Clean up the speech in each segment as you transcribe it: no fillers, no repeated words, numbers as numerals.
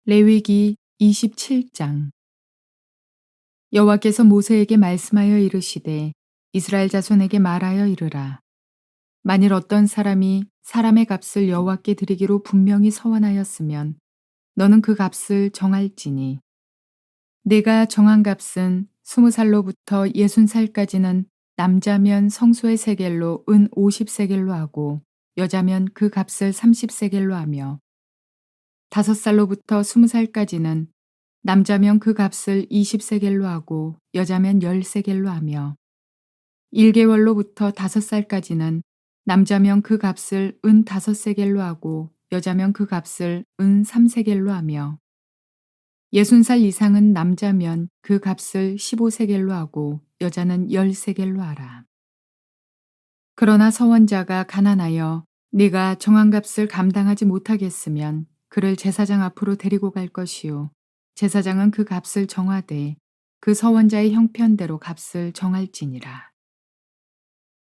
레위기 27장. 여호와께서 모세에게 말씀하여 이르시되 이스라엘 자손에게 말하여 이르라. 만일 어떤 사람이 사람의 값을 여호와께 드리기로 분명히 서원하였으면 너는 그 값을 정할지니 내가 정한 값은 20살로부터 60살까지는 남자면 성소의 세겔로 은 50세겔로 하고 여자면 그 값을 30세겔로 하며 5살로부터 20살까지는 남자면 그 값을 20세겔로 하고 여자면 10세겔로 하며 1개월로부터 5살까지는 남자면 그 값을 은 5세겔로 하고 여자면 그 값을 은 3세겔로 하며 60살 이상은 남자면 그 값을 15세겔로 하고 여자는 10세겔로 하라. 그러나 서원자가 가난하여 네가 정한 값을 감당하지 못하겠으면 그를 제사장 앞으로 데리고 갈 것이요 제사장은 그 값을 정하되 그 서원자의 형편대로 값을 정할지니라.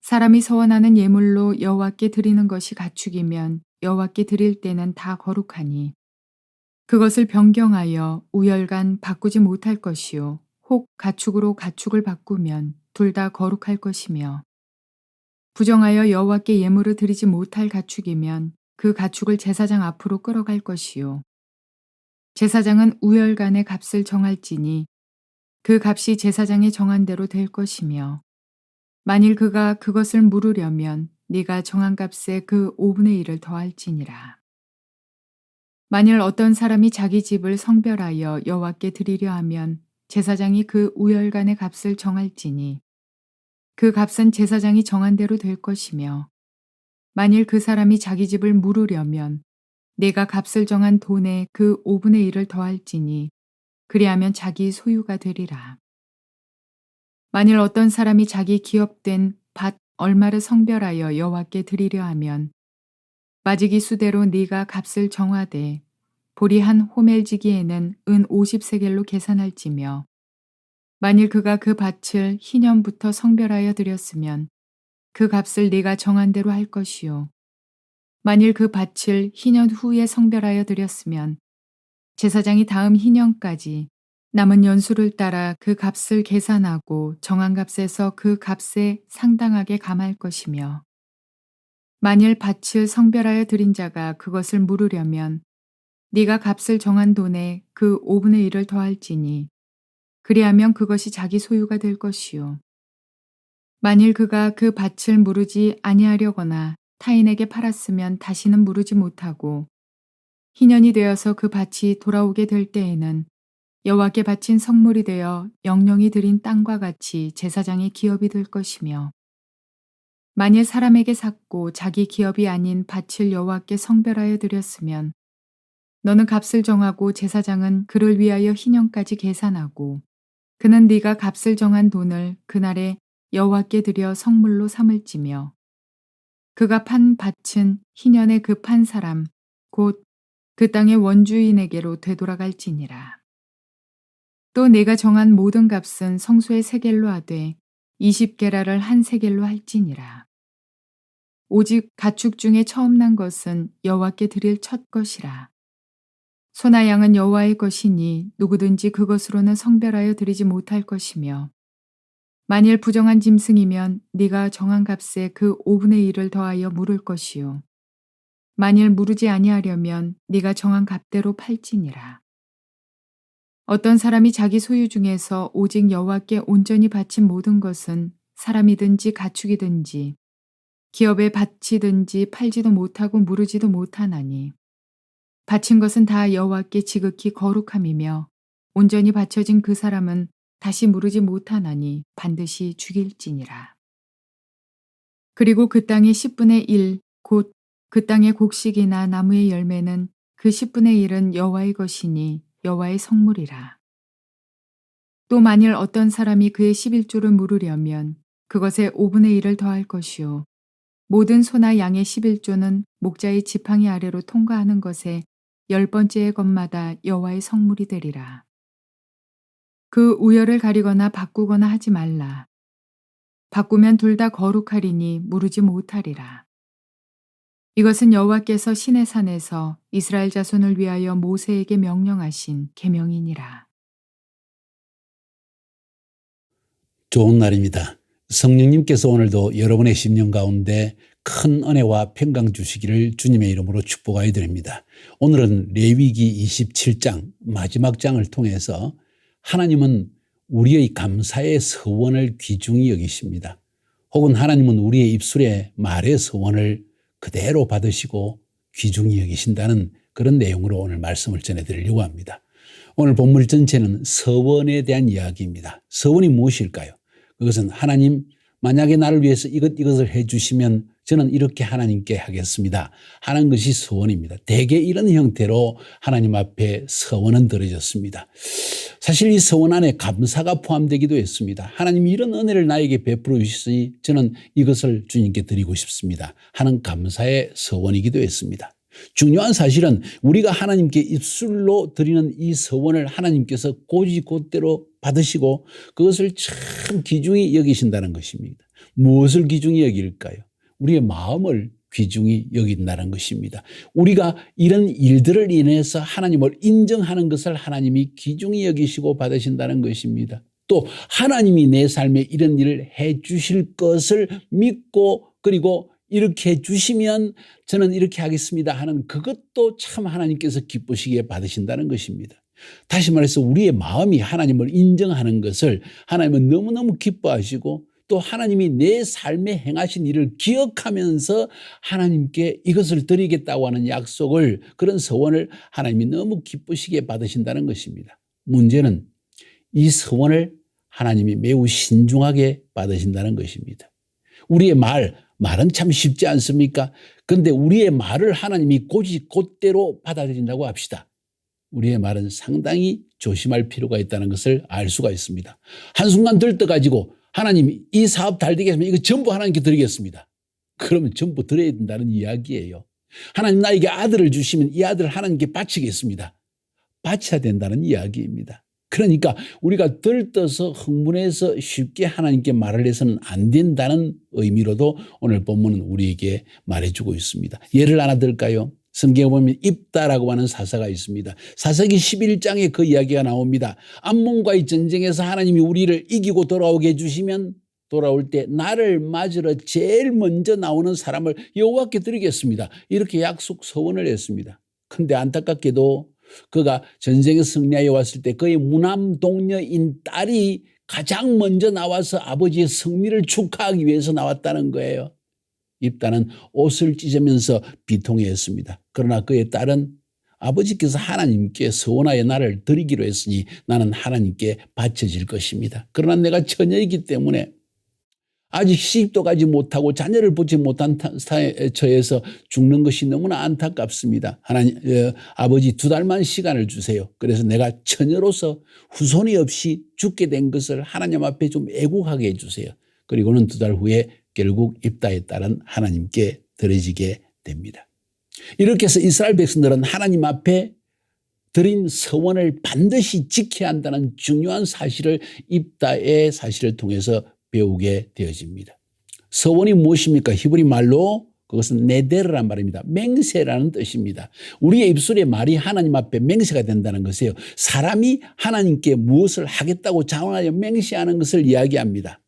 사람이 서원하는 예물로 여호와께 드리는 것이 가축이면 여호와께 드릴 때는 다 거룩하니 그것을 변경하여 우열간 바꾸지 못할 것이요 혹 가축으로 가축을 바꾸면 둘 다 거룩할 것이며 부정하여 여호와께 예물을 드리지 못할 가축이면 그 가축을 제사장 앞으로 끌어갈 것이요 제사장은 우열간의 값을 정할지니 그 값이 제사장의 정한 대로 될 것이며 만일 그가 그것을 물으려면 네가 정한 값에 그 5분의 1을 더할지니라. 만일 어떤 사람이 자기 집을 성별하여 여호와께 드리려 하면 제사장이 그 우열간의 값을 정할지니 그 값은 제사장이 정한 대로 될 것이며 만일 그 사람이 자기 집을 물으려면 내가 값을 정한 돈에 그 5분의 1을 더할지니 그리하면 자기 소유가 되리라. 만일 어떤 사람이 자기 기업된 밭 얼마를 성별하여 여호와께 드리려 하면 마지기 수대로 네가 값을 정하되 보리 한 호멜지기에는 은 50세겔로 계산할지며 만일 그가 그 밭을 희년부터 성별하여 드렸으면 그 값을 네가 정한 대로 할 것이요 만일 그 밭을 희년 후에 성별하여 드렸으면 제사장이 다음 희년까지 남은 연수를 따라 그 값을 계산하고 정한 값에서 그 값에 상당하게 감할 것이며 만일 밭을 성별하여 드린 자가 그것을 물으려면 네가 값을 정한 돈에 그 5분의 1을 더할지니 그리하면 그것이 자기 소유가 될 것이요 만일 그가 그 밭을 무르지 아니하려거나 타인에게 팔았으면 다시는 무르지 못하고 희년이 되어서 그 밭이 돌아오게 될 때에는 여호와께 바친 성물이 되어 영령이 드린 땅과 같이 제사장의 기업이 될 것이며 만일 사람에게 샀고 자기 기업이 아닌 밭을 여호와께 성별하여 드렸으면 너는 값을 정하고 제사장은 그를 위하여 희년까지 계산하고 그는 네가 값을 정한 돈을 그날에 여호와께 드려 성물로 삼을지며 그가 판 밭은 희년에 그 판 사람 곧 그 땅의 원주인에게로 되돌아갈지니라. 또 내가 정한 모든 값은 성소의 세겔로 하되 20게라를 한 세겔로 할지니라. 오직 가축 중에 처음 난 것은 여호와께 드릴 첫 것이라. 소나 양은 여호와의 것이니 누구든지 그것으로는 성별하여 드리지 못할 것이며 만일 부정한 짐승이면 네가 정한 값에 그 5분의 1을 더하여 물을 것이요 만일 무르지 아니하려면 네가 정한 값대로 팔지니라. 어떤 사람이 자기 소유 중에서 오직 여호와께 온전히 바친 모든 것은 사람이든지 가축이든지 기업에 바치든지 팔지도 못하고 무르지도 못하나니 바친 것은 다 여호와께 지극히 거룩함이며 온전히 바쳐진 그 사람은 다시 무르지 못하나니 반드시 죽일지니라. 그리고 그 땅의 10분의 1, 곧 그 땅의 곡식이나 나무의 열매는 그 10분의 1은 여호와의 것이니 여호와의 성물이라. 또 만일 어떤 사람이 그의 11조를 물으려면 그것에 5분의 1을 더할 것이요 모든 소나 양의 11조는 목자의 지팡이 아래로 통과하는 것에 10번째의 것마다 여호와의 성물이 되리라. 그 우열을 가리거나 바꾸거나 하지 말라. 바꾸면 둘 다 거룩하리니 무르지 못하리라. 이것은 여호와께서 시내 산에서 이스라엘 자손을 위하여 모세에게 명령하신 계명이니라. 좋은 날입니다. 성령님께서 오늘도 여러분의 심령 가운데 큰 은혜와 평강 주시기를 주님의 이름으로 축복하여 드립니다. 오늘은 레위기 27장 마지막 장을 통해서 하나님은 우리의 감사의 서원을 귀중히 여기십니다. 혹은 하나님은 우리의 입술의 말의 서원을 그대로 받으시고 귀중히 여기신다는 그런 내용으로 오늘 말씀을 전해드리려고 합니다. 오늘 본문 전체는 서원에 대한 이야기입니다. 서원이 무엇일까요? 그것은 하나님 만약에 나를 위해서 이것을 해 주시면 저는 이렇게 하나님께 하겠습니다 하는 것이 서원입니다. 대개 이런 형태로 하나님 앞에 서원은 드려졌습니다. 사실 이 서원 안에 감사가 포함되기도 했습니다. 하나님이 이런 은혜를 나에게 베풀어 주시니 저는 이것을 주님께 드리고 싶습니다 하는 감사의 서원이기도 했습니다. 중요한 사실은 우리가 하나님께 입술로 드리는 이 서원을 하나님께서 곧이곧대로 받으시고 그것을 참 귀중히 여기신다는 것입니다. 무엇을 귀중히 여길까요? 우리의 마음을 귀중히 여긴다는 것입니다. 우리가 이런 일들을 인해서 하나님을 인정하는 것을 하나님이 귀중히 여기시고 받으신다는 것입니다. 또 하나님이 내 삶에 이런 일을 해 주실 것을 믿고 그리고 이렇게 해 주시면 저는 이렇게 하겠습니다 하는 그것도 참 하나님께서 기쁘시기에 받으신다는 것입니다. 다시 말해서 우리의 마음이 하나님을 인정하는 것을 하나님은 너무너무 기뻐하시고 또 하나님이 내 삶에 행하신 일을 기억하면서 하나님께 이것을 드리겠다고 하는 약속을 그런 서원을 하나님이 너무 기쁘시기에 받으신다는 것입니다. 문제는 이 서원을 하나님이 매우 신중하게 받으신다는 것입니다. 우리의 말은 참 쉽지 않습니까? 그런데 우리의 말을 하나님이 곧대로 받아들인다고 합시다. 우리의 말은 상당히 조심할 필요가 있다는 것을 알 수가 있습니다. 한순간 들떠가지고 하나님 이 사업 잘 되겠습니다. 이거 전부 하나님께 드리겠습니다. 그러면 전부 드려야 된다는 이야기예요. 하나님 나에게 아들을 주시면 이 아들을 하나님께 바치겠습니다. 바쳐야 된다는 이야기입니다. 그러니까 우리가 들떠서 흥분해서 쉽게 하나님께 말을 해서는 안 된다는 의미로도 오늘 본문은 우리에게 말해주고 있습니다. 예를 하나 들까요? 성경에 보면 입다라고 하는 사사가 있습니다. 사사기 11장에 그 이야기가 나옵니다. 암몬과의 전쟁에서 하나님이 우리를 이기고 돌아오게 해주시면 돌아올 때 나를 맞으러 제일 먼저 나오는 사람을 여호와께 드리겠습니다. 이렇게 약속 서원을 했습니다. 그런데 안타깝게도 그가 전쟁에 승리하여 왔을 때 그의 무남 동녀인 딸이 가장 먼저 나와서 아버지의 승리를 축하하기 위해서 나왔다는 거예요. 입다는 옷을 찢으면서 비통해했습니다. 그러나 그의 딸은 아버지께서 하나님께 서원하여 나를 드리기로 했으니 나는 하나님께 바쳐질 것입니다. 그러나 내가 처녀이기 때문에 아직 시집도 가지 못하고 자녀를 보지 못한 처에서 죽는 것이 너무나 안타깝습니다. 하나님, 아버지 2달만 시간을 주세요. 그래서 내가 처녀로서 후손이 없이 죽게 된 것을 하나님 앞에 좀 애국하게 해주세요. 그리고는 2달 후에 결국 입다의 딸은 하나님께 드려지게 됩니다. 이렇게 해서 이스라엘 백성들은 하나님 앞에 드린 서원을 반드시 지켜야 한다는 중요한 사실을 입다의 사실을 통해서 배우게 되어집니다. 서원이 무엇입니까? 히브리 말로 그것은 네데르란 말입니다. 맹세라는 뜻입니다. 우리의 입술의 말이 하나님 앞에 맹세가 된다는 것이에요. 사람이 하나님께 무엇을 하겠다고 자원하여 맹세하는 것을 이야기합니다.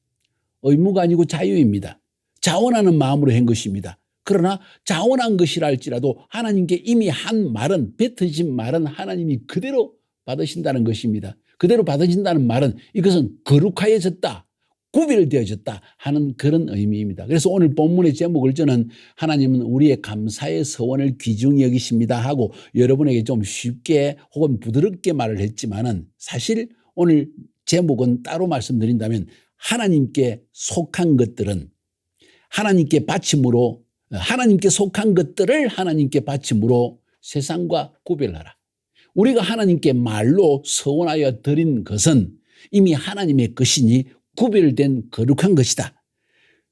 의무가 아니고 자유입니다. 자원하는 마음으로 한 것입니다. 그러나 자원한 것이라 할지라도 하나님께 이미 한 말은 뱉어진 말은 하나님이 그대로 받으신다는 것입니다. 그대로 받으신다는 말은 이것은 거룩하여졌다. 구별되어졌다 하는 그런 의미입니다. 그래서 오늘 본문의 제목을 저는 하나님은 우리의 감사의 서원을 귀중히 여기십니다 하고 여러분에게 좀 쉽게 혹은 부드럽게 말을 했지만은 사실 오늘 제목은 따로 말씀드린다면 하나님께 속한 것들은 하나님께 바침으로 하나님께 속한 것들을 하나님께 바침으로 세상과 구별하라. 우리가 하나님께 말로 서원하여 드린 것은 이미 하나님의 것이니 구별된 거룩한 것이다.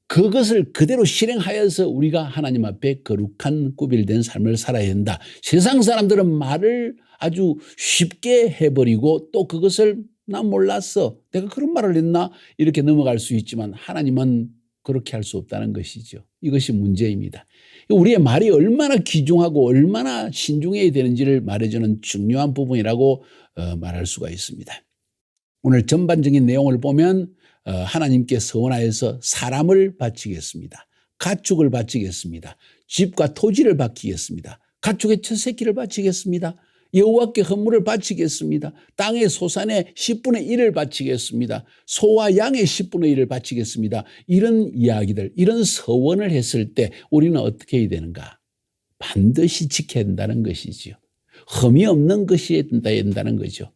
그것을 그대로 실행하여서 우리가 하나님 앞에 거룩한 구별된 삶을 살아야 한다. 세상 사람들은 말을 아주 쉽게 해버리고 또 그것을 나 몰랐어. 내가 그런 말을 했나? 이렇게 넘어갈 수 있지만 하나님은 그렇게 할 수 없다는 것이죠. 이것이 문제입니다. 우리의 말이 얼마나 귀중하고 얼마나 신중해야 되는지를 말해주는 중요한 부분이라고 말할 수가 있습니다. 오늘 전반적인 내용을 보면 하나님께 서원하여서 사람을 바치겠습니다. 가축을 바치겠습니다. 집과 토지를 바치겠습니다. 가축의 첫 새끼를 바치겠습니다. 여호와께 헌물을 바치겠습니다. 땅의 소산의 10분의 1을 바치겠습니다. 소와 양의 10분의 1을 바치겠습니다. 이런 이야기들, 이런 서원을 했을 때 우리는 어떻게 해야 되는가? 반드시 지켜야 된다는 것이지요. 흠이 없는 것이 된다는 거죠.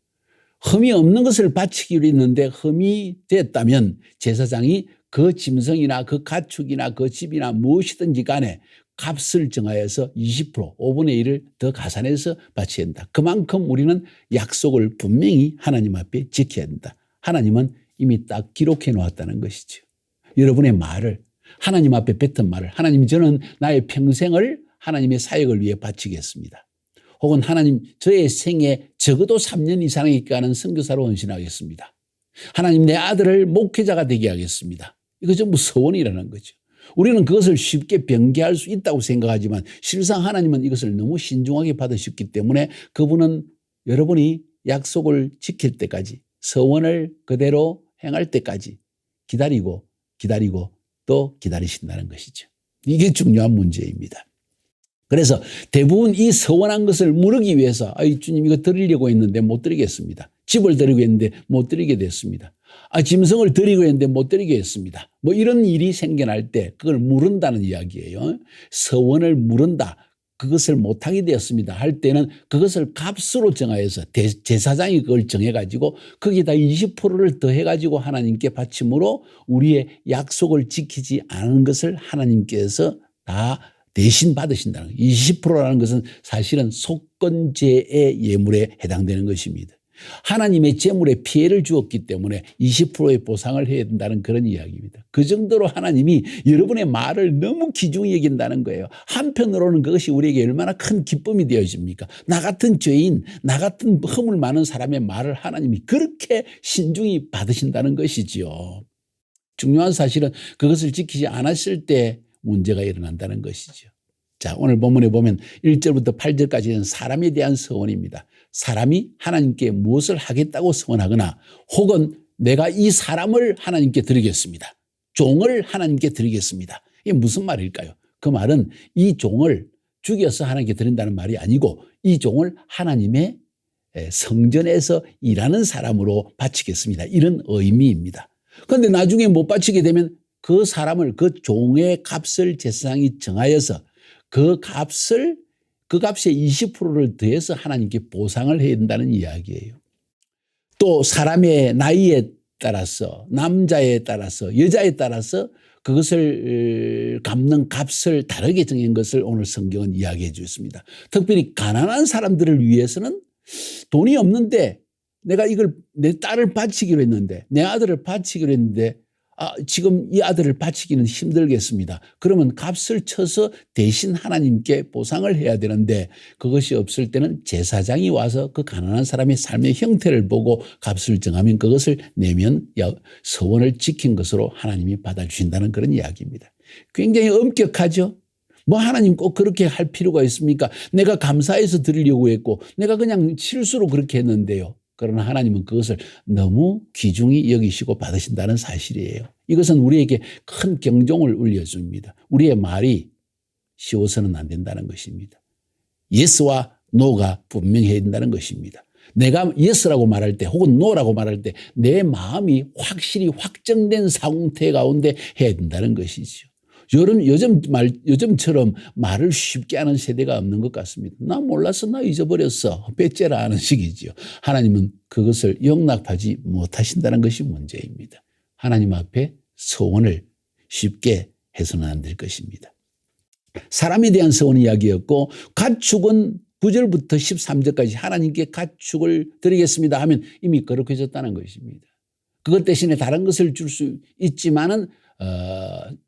흠이 없는 것을 바치기로 했는데 흠이 됐다면 제사장이 그 짐승이나 그 가축이나 그 집이나 무엇이든지 간에 값을 정하여서 20%, 5분의 1을 더 가산해서 바쳐야 된다. 그만큼 우리는 약속을 분명히 하나님 앞에 지켜야 된다. 하나님은 이미 딱 기록해 놓았다는 것이죠. 여러분의 말을, 하나님 앞에 뱉은 말을, 하나님 저는 나의 평생을 하나님의 사역을 위해 바치겠습니다. 혹은 하나님 저의 생에 적어도 3년 이상에 가는 선교사로 헌신하겠습니다. 하나님 내 아들을 목회자가 되게 하겠습니다. 이거 전부 서원이라는 거죠. 우리는 그것을 쉽게 변개할 수 있다고 생각하지만 실상 하나님은 이것을 너무 신중하게 받으셨기 때문에 그분은 여러분이 약속을 지킬 때까지 서원을 그대로 행할 때까지 기다리고 또 기다리신다는 것이죠. 이게 중요한 문제입니다. 그래서 대부분 이 서원한 것을 물으기 위해서 주님 이거 드리려고 했는데 못 드리겠습니다. 집을 드리고 했는데 못 드리게 됐습니다. 짐승을 드리고 했는데 못 드리게 했습니다. 뭐 이런 일이 생겨날 때 그걸 물은다는 이야기예요. 서원을 물은다. 그것을 못하게 되었습니다. 할 때는 그것을 값으로 정하여서 제사장이 그걸 정해가지고 거기다 20%를 더해가지고 하나님께 바침으로 우리의 약속을 지키지 않은 것을 하나님께서 다 대신 받으신다는 거예요. 20%라는 것은 사실은 속건제의 예물에 해당되는 것입니다. 하나님의 재물에 피해를 주었기 때문에 20%의 보상을 해야 된다는 그런 이야기입니다. 그 정도로 하나님이 여러분의 말을 너무 귀중히 여긴다는 거예요. 한편으로는 그것이 우리에게 얼마나 큰 기쁨이 되어집니까? 나 같은 죄인, 나 같은 허물 많은 사람의 말을 하나님이 그렇게 신중히 받으신다는 것이지요. 중요한 사실은 그것을 지키지 않았을 때 문제가 일어난다는 것이죠. 자, 오늘 본문에 보면 1절부터 8절까지는 사람에 대한 서원입니다. 사람이 하나님께 무엇을 하겠다고 서원하거나 혹은 내가 이 사람을 하나님께 드리겠습니다. 종을 하나님께 드리겠습니다. 이게 무슨 말일까요? 그 말은 이 종을 죽여서 하나님께 드린다는 말이 아니고 이 종을 하나님의 성전에서 일하는 사람으로 바치겠습니다. 이런 의미입니다. 그런데 나중에 못 바치게 되면 그 사람을, 그 종의 값을 제사장이 정하여서 그 값에 20%를 더해서 하나님께 보상을 해야 된다는 이야기예요. 또 사람의 나이에 따라서, 남자에 따라서, 여자에 따라서 그것을 갚는 값을 다르게 정한 것을 오늘 성경은 이야기해 주었습니다. 특별히 가난한 사람들을 위해서는 돈이 없는데 내가 이걸 내 딸을 바치기로 했는데 내 아들을 바치기로 했는데 지금 이 아들을 바치기는 힘들겠습니다. 그러면 값을 쳐서 대신 하나님께 보상을 해야 되는데 그것이 없을 때는 제사장이 와서 그 가난한 사람의 삶의 형태를 보고 값을 정하면 그것을 내면 서원을 지킨 것으로 하나님이 받아주신다는 그런 이야기입니다. 굉장히 엄격하죠. 뭐 하나님 꼭 그렇게 할 필요가 있습니까? 내가 감사해서 드리려고 했고 내가 그냥 실수로 그렇게 했는데요. 그러나 하나님은 그것을 너무 귀중히 여기시고 받으신다는 사실이에요. 이것은 우리에게 큰 경종을 울려줍니다. 우리의 말이 쉬워서는 안 된다는 것입니다. 예스와 노가 분명해야 된다는 것입니다. 내가 예스라고 말할 때 혹은 노라고 말할 때 내 마음이 확실히 확정된 상태 가운데 해야 된다는 것이죠. 요즘처럼 말을 쉽게 하는 세대가 없는 것 같습니다. 나 몰라서 나 잊어버렸어. 빼째라 하는 식이죠. 하나님은 그것을 용납하지 못하신다는 것이 문제입니다. 하나님 앞에 서원을 쉽게 해서는 안 될 것입니다. 사람에 대한 서원 이야기였고 가축은 9절부터 13절까지 하나님께 가축을 드리겠습니다 하면 이미 거룩해졌다는 것입니다. 그것 대신에 다른 것을 줄 수 있지만은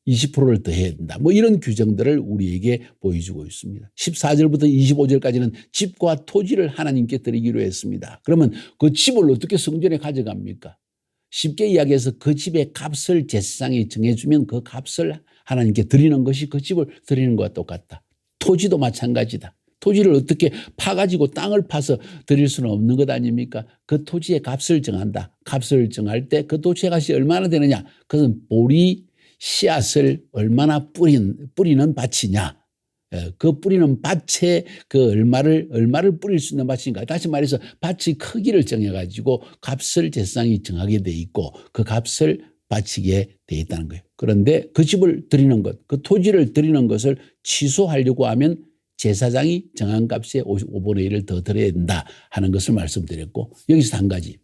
20%를 더 해야 된다. 뭐 이런 규정들을 우리에게 보여주고 있습니다. 14절부터 25절까지는 집과 토지를 하나님께 드리기로 했습니다. 그러면 그 집을 어떻게 성전에 가져갑니까? 쉽게 이야기해서 그 집의 값을 제사장이 정해주면 그 값을 하나님께 드리는 것이 그 집을 드리는 것과 똑같다. 토지도 마찬가지다. 토지를 어떻게 파가지고 땅을 파서 드릴 수는 없는 것 아닙니까? 그 토지의 값을 정한다. 값을 정할 때 그 토지의 값이 얼마나 되느냐. 그것은 보리 씨앗을 얼마나 뿌리는 밭이냐. 그 뿌리는 밭에 그 얼마를 뿌릴 수 있는 밭인가. 다시 말해서 밭의 크기를 정해가지고 값을 제사장이 정하게 돼 있고 그 값을 바치게 돼 있다는 거예요. 그런데 그 집을 드리는 것, 그 토지를 드리는 것을 취소하려고 하면 제사장이 정한 값에 5분의 1을 더 드려야 된다 하는 것을 말씀드렸고, 여기서 한 가지.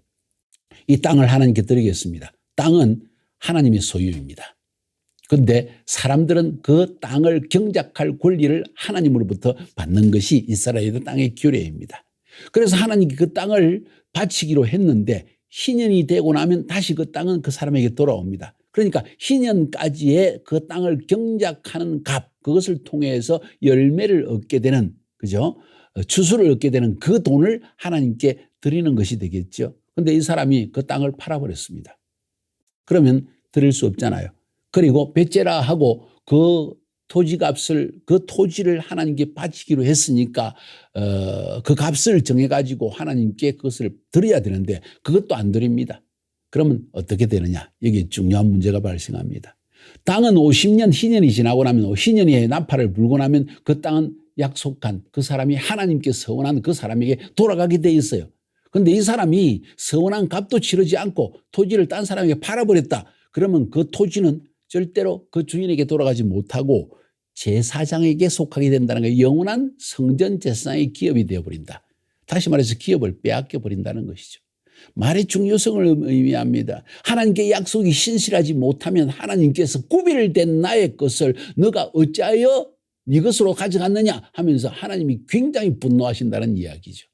이 땅을 하나님께 드리겠습니다. 땅은 하나님의 소유입니다. 그런데 사람들은 그 땅을 경작할 권리를 하나님으로부터 받는 것이 이스라엘 땅의 규례입니다. 그래서 하나님께 그 땅을 바치기로 했는데 희년이 되고 나면 다시 그 땅은 그 사람에게 돌아옵니다. 그러니까 희년까지의 그 땅을 경작하는 값, 그것을 통해서 열매를 얻게 되는, 그죠? 추수를 얻게 되는 그 돈을 하나님께 드리는 것이 되겠죠. 그런데 이 사람이 그 땅을 팔아버렸습니다. 그러면 드릴 수 없잖아요. 그리고 배째라 하고 그 토지값을, 그 토지를 하나님께 바치기로 했으니까 그 값을 정해가지고 하나님께 그것을 드려야 되는데 그것도 안 드립니다. 그러면 어떻게 되느냐? 여기 중요한 문제가 발생합니다. 땅은 50년 희년이 지나고 나면 50년이 나팔을 불고 나면 그 땅은 약속한 그 사람이 하나님께 서원한 그 사람에게 돌아가게 돼 있어요. 그런데 이 사람이 서원한 값도 치르지 않고 토지를 딴 사람에게 팔아버렸다. 그러면 그 토지는 절대로 그 주인에게 돌아가지 못하고 제사장에게 속하게 된다는 거예요. 영원한 성전 제사장의 기업이 되어버린다. 다시 말해서 기업을 빼앗겨 버린다는 것이죠. 말의 중요성을 의미합니다. 하나님께 약속이 신실하지 못하면 하나님께서 구별된 나의 것을 너가 어찌하여 네 것으로 가져갔느냐 하면서 하나님이 굉장히 분노하신다는 이야기죠.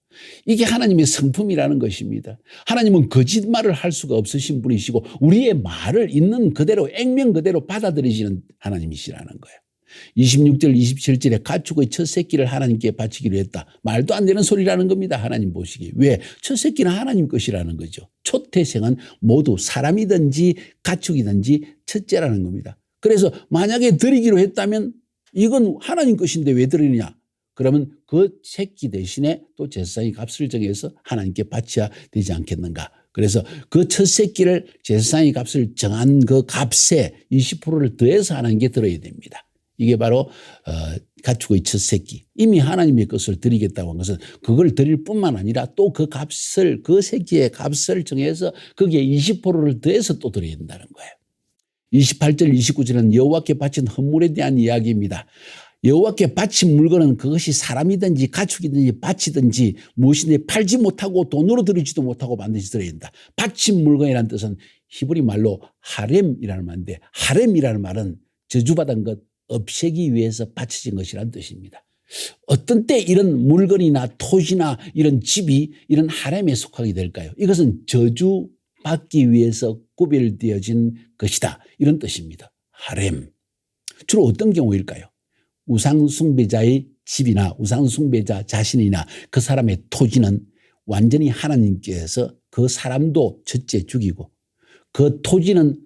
이게 하나님의 성품이라는 것입니다. 하나님은 거짓말을 할 수가 없으신 분이시고 우리의 말을 있는 그대로 액면 그대로 받아들이시는 하나님이시라는 거예요. 26절 27절에 가축의 첫 새끼를 하나님께 바치기로 했다. 말도 안 되는 소리라는 겁니다. 하나님 보시기에. 왜? 첫 새끼는 하나님 것이라는 거죠. 초태생은 모두 사람이든지 가축이든지 첫째라는 겁니다. 그래서 만약에 드리기로 했다면 이건 하나님 것인데 왜 드리느냐? 그러면 그 새끼 대신에 또 제사장이 값을 정해서 하나님께 바쳐야 되지 않겠는가. 그래서 그 첫 새끼를 제사장이 값을 정한 그 값에 20%를 더해서 하나님께 드려야 됩니다. 이게 바로 가축의 첫 새끼. 이미 하나님의 것을 드리겠다고 한 것은 그걸 드릴 뿐만 아니라 또 그 값을, 그 새끼의 값을 정해서 거기에 20%를 더해서 또 드려야 된다는 거예요. 28절 29절은 여호와께 바친 헌물에 대한 이야기입니다. 여호와께 바친 물건은 그것이 사람이든지 가축이든지 밭이든지 무엇인지 팔지 못하고 돈으로 드리지도 못하고 반드시 드려야 된다. 바친 물건이라는 뜻은 히브리 말로 하렘이라는 말인데, 하렘이라는 말은 저주받은 것, 없애기 위해서 바쳐진 것이라는 뜻입니다. 어떤 때 이런 물건이나 토지나 이런 집이 이런 하렘에 속하게 될까요? 이것은 저주받기 위해서 구별되어진 것이다. 이런 뜻입니다. 하렘. 주로 어떤 경우일까요? 우상숭배자의 집이나 우상숭배자 자신이나 그 사람의 토지는 완전히 하나님께서 그 사람도 첫째 죽이고 그 토지는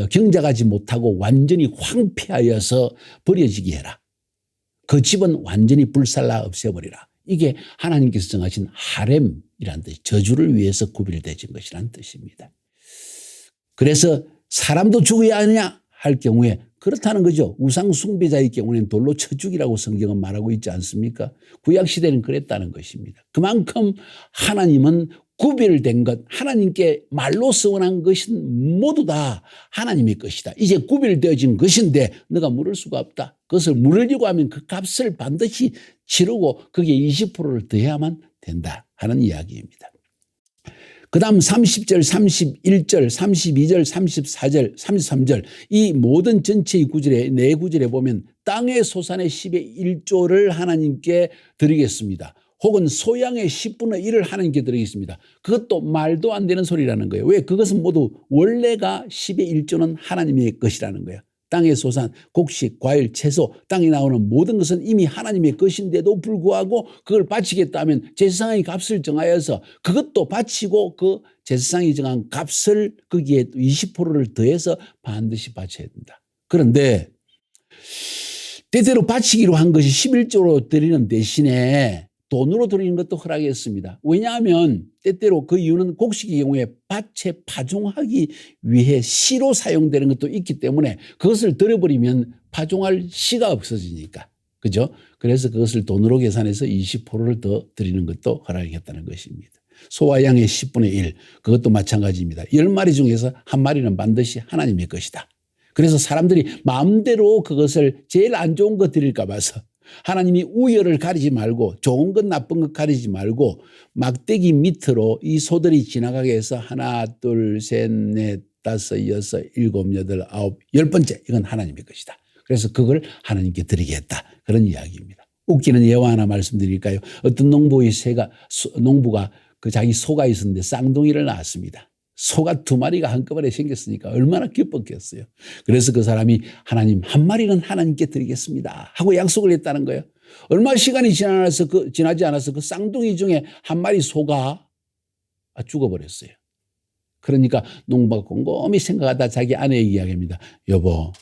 경작하지 못하고 완전히 황폐하여서 버려지게 해라. 그 집은 완전히 불살라 없애버리라. 이게 하나님께서 정하신 하렘이라는 뜻, 저주를 위해서 구별되어진 것이라는 뜻입니다. 그래서 사람도 죽어야 하느냐 할 경우에 그렇다는 거죠. 우상 숭배자의 경우에는 돌로 쳐 죽이라고 성경은 말하고 있지 않습니까? 구약시대는 그랬다는 것입니다. 그만큼 하나님은 구별된 것, 하나님께 말로 서원한 것은 모두 다 하나님의 것이다. 이제 구별되어진 것인데 너가 물을 수가 없다. 그것을 물으려고 하면 그 값을 반드시 치르고 거기에 20%를 더해야만 된다 하는 이야기입니다. 그 다음 30절, 31절, 32절, 34절, 33절 이 모든 전체의 구절에, 네 구절에 보면 땅의 소산의 10의 1조를 하나님께 드리겠습니다. 혹은 소양의 10분의 1을 하나님께 드리겠습니다. 그것도 말도 안 되는 소리라는 거예요. 왜? 그것은 모두 원래가 10의 1조는 하나님의 것이라는 거예요. 땅의 소산, 곡식, 과일, 채소, 땅에 나오는 모든 것은 이미 하나님의 것인데도 불구하고 그걸 바치겠다 하면 제사장의 값을 정하여서 그것도 바치고 그 제사장이 정한 값을 거기에 20%를 더해서 반드시 바쳐야 된다. 그런데 때때로 바치기로 한 것이 11조로 드리는 대신에 돈으로 드리는 것도 허락했습니다. 왜냐하면 때때로 그 이유는 곡식의 경우에 밭에 파종하기 위해 씨로 사용되는 것도 있기 때문에 그것을 들여버리면 파종할 씨가 없어지니까. 그죠? 그래서 그것을 돈으로 계산해서 20%를 더 드리는 것도 허락했다는 것입니다. 소와 양의 10분의 1 그것도 마찬가지입니다. 10마리 중에서 한 마리는 반드시 하나님의 것이다. 그래서 사람들이 마음대로 그것을 제일 안 좋은 거 드릴까 봐서 하나님이 우열을 가리지 말고 좋은 것 나쁜 것 가리지 말고 막대기 밑으로 이 소들이 지나가게 해서 하나 둘 셋 넷 다섯 여섯 일곱 여덟 아홉 10번째 이건 하나님의 것이다. 그래서 그걸 하나님께 드리겠다. 그런 이야기입니다. 웃기는 예화 하나 말씀드릴까요? 어떤 농부가 그 자기 소가 있었는데 쌍둥이를 낳았습니다. 소가 2마리가 한꺼번에 생겼으니까 얼마나 기뻤겠어요. 그래서 그 사람이 하나님 한 마리는 하나님께 드리겠습니다 하고 약속을 했다는 거예요. 얼마 시간이 지나지 않아서 그 쌍둥이 중에 한 마리 소가 죽어버렸어요. 그러니까 농부가 곰곰이 생각하다 자기 아내에게 이야기합니다. 여보,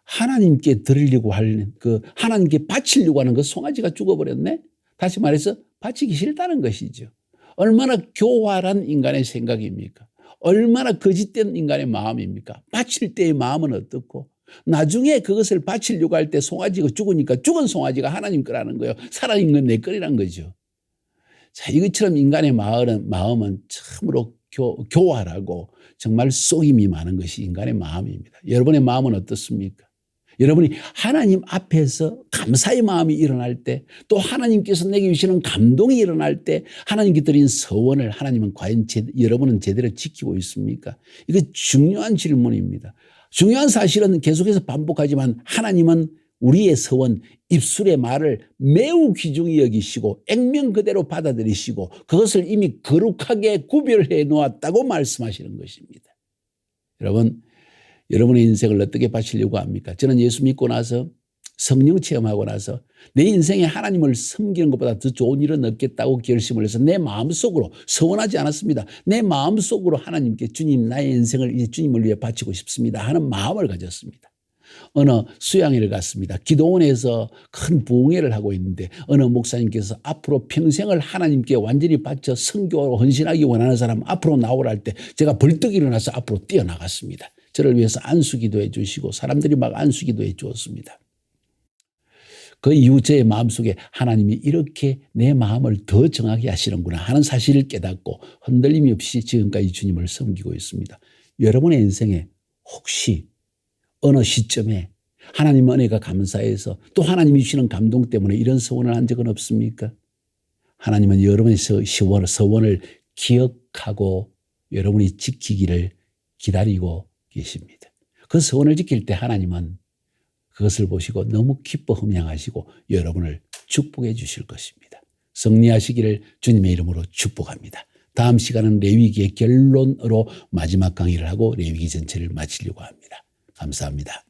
하나님께 드리려고 하나님께 바치려고 하는 그 송아지가 죽어버렸네? 다시 말해서 바치기 싫다는 것이죠. 얼마나 교활한 인간의 생각입니까? 얼마나 거짓된 인간의 마음입니까? 바칠 때의 마음은 어떻고 나중에 그것을 바치려고 할 때 송아지가 죽으니까 죽은 송아지가 하나님 거라는 거예요. 살아있는 건 내 거라는 거죠. 자, 이것처럼 인간의 마음은 참으로 교활하고 정말 속임이 많은 것이 인간의 마음입니다. 여러분의 마음은 어떻습니까? 여러분이 하나님 앞에서 감사의 마음이 일어날 때 또 하나님께서 내게 주시는 감동이 일어날 때 하나님께 드린 서원을 하나님은 과연 여러분은 제대로 지키고 있습니까? 이거 중요한 질문입니다. 중요한 사실은 계속해서 반복하지만 하나님은 우리의 서원, 입술의 말을 매우 귀중히 여기시고 액면 그대로 받아들이시고 그것을 이미 거룩하게 구별해 놓았다고 말씀하시는 것입니다. 여러분의 인생을 어떻게 바치려고 합니까? 저는 예수 믿고 나서 성령 체험하고 나서 내 인생에 하나님을 섬기는 것보다 더 좋은 일은 없겠다고 결심을 해서 내 마음속으로 서원하지 않았습니다. 내 마음속으로 하나님께 주님 나의 인생을 이제 주님을 위해 바치고 싶습니다 하는 마음을 가졌습니다. 어느 수양회를 갔습니다. 기도원에서 큰 부흥회를 하고 있는데 어느 목사님께서 앞으로 평생을 하나님께 완전히 바쳐 선교로 헌신하기 원하는 사람 앞으로 나오라 할 때 제가 벌떡 일어나서 앞으로 뛰어나갔습니다. 저를 위해서 안수기도해 주시고 사람들이 막 안수기도해 주었습니다. 그 이후 제 마음속에 하나님이 이렇게 내 마음을 더 정하게 하시는구나 하는 사실을 깨닫고 흔들림이 없이 지금까지 주님을 섬기고 있습니다. 여러분의 인생에 혹시 어느 시점에 하나님 은혜가 감사해서 또 하나님이 주시는 감동 때문에 이런 서원을 한 적은 없습니까? 하나님은 여러분의 서원을 기억하고 여러분이 지키기를 기다리고 계십니다. 그 서원을 지킬 때 하나님은 그것을 보시고 너무 기뻐 흠양하시고 여러분을 축복해 주실 것입니다. 승리하시기를 주님의 이름으로 축복합니다. 다음 시간은 레위기의 결론으로 마지막 강의를 하고 레위기 전체를 마치려고 합니다. 감사합니다.